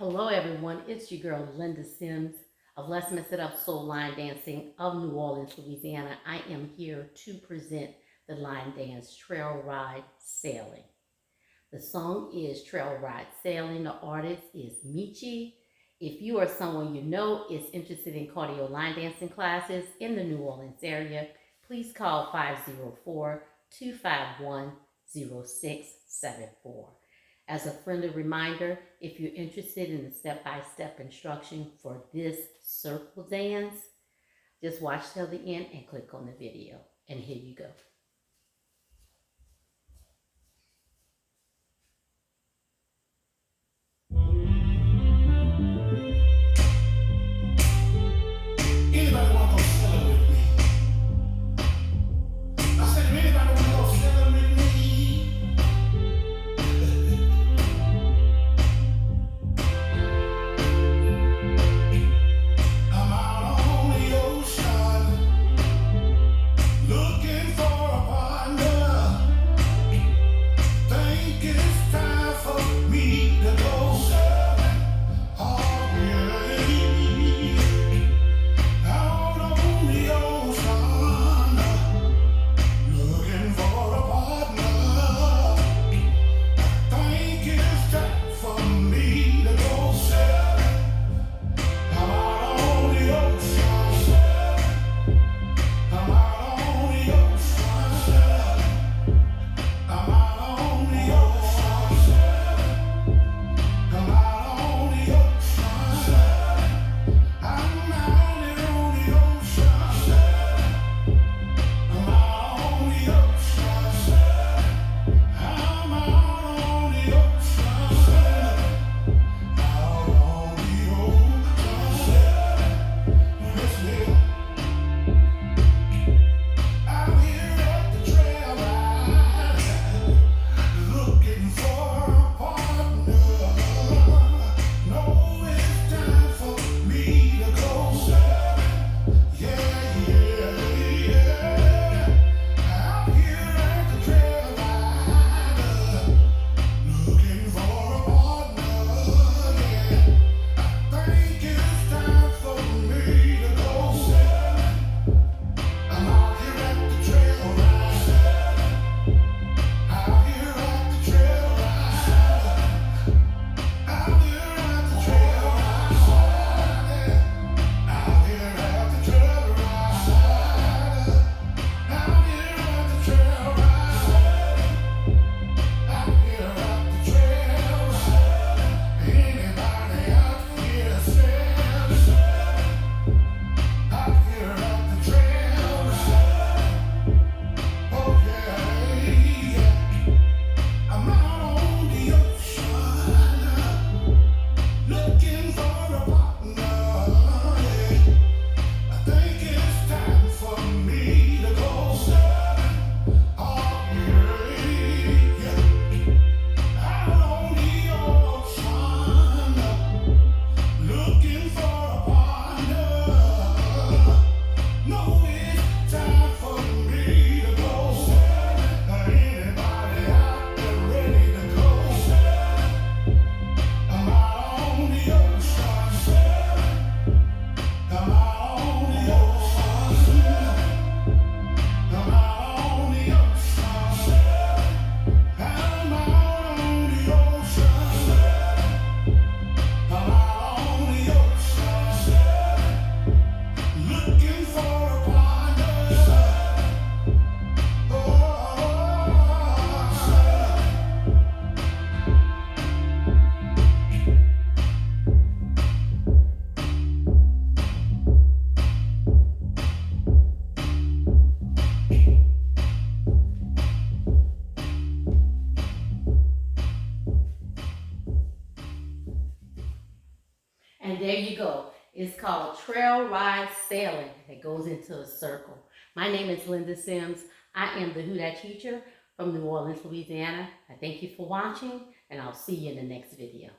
Hello everyone, it's your girl Linda Sims of Let's Mess It Up Soul Line Dancing of New Orleans, Louisiana. I am here to present the line dance Trailride Sailing. The song is Trailride Sailing. The artist is MEECHIE. If you or someone you know is interested in cardio line dancing classes in the New Orleans area, please call 504-251-0674. As a friendly reminder, if you're interested in the step-by-step instruction for this circle dance, just watch till the end and click on the video. And here you go. Anybody want to go sailing with me? I said, if anybody want to go sailing with me? I'm out on the ocean, looking for a partner. Think it's time for me to go sailing. Oh, yeah. Out on the ocean, looking for a partner. Think it's time for me to go sailing. I'm out on the ocean. I'm out on the ocean. I'm out on the ocean. I'm out on the ocean. I'm out there on the ocean. I'm out on the ocean. I'm out on the ocean. Out on the ocean. Listen, out here at the trail ride, looking for a partner. No, it's time for me to go sailing. Yeah, yeah, yeah. Out here at the trail ride, looking for a partner. Yeah, I think it's time for me to go sailing. I'm out here at the trail ride. Out here at the trail ride. Out here at the trail ride. Out here at the trail ride. Out here at the trail ride. Out here at the trail ride. Anybody out here sailing? Out here at the trail ride. Oh yeah, yeah. I'm out on the ocean, looking for a partner. Yeah. I think it's time for me to go sailing. Oh yeah, yeah. Out on the ocean, looking for a partner. No, it's time for me to go sailing. Anybody out there ready to go sailing? I'm out on the ocean sailing. I'm out on the ocean. I'm out on the ocean sailing. I'm out on the ocean sailing. I'm out on the ocean sailing, looking for a partner. Oh, And there you go. It's called Trailride Sailing. It goes into a circle. My name is Linda Sims. I am the Who Dat teacher from New Orleans, Louisiana. I thank you for watching, and I'll see you in the next video.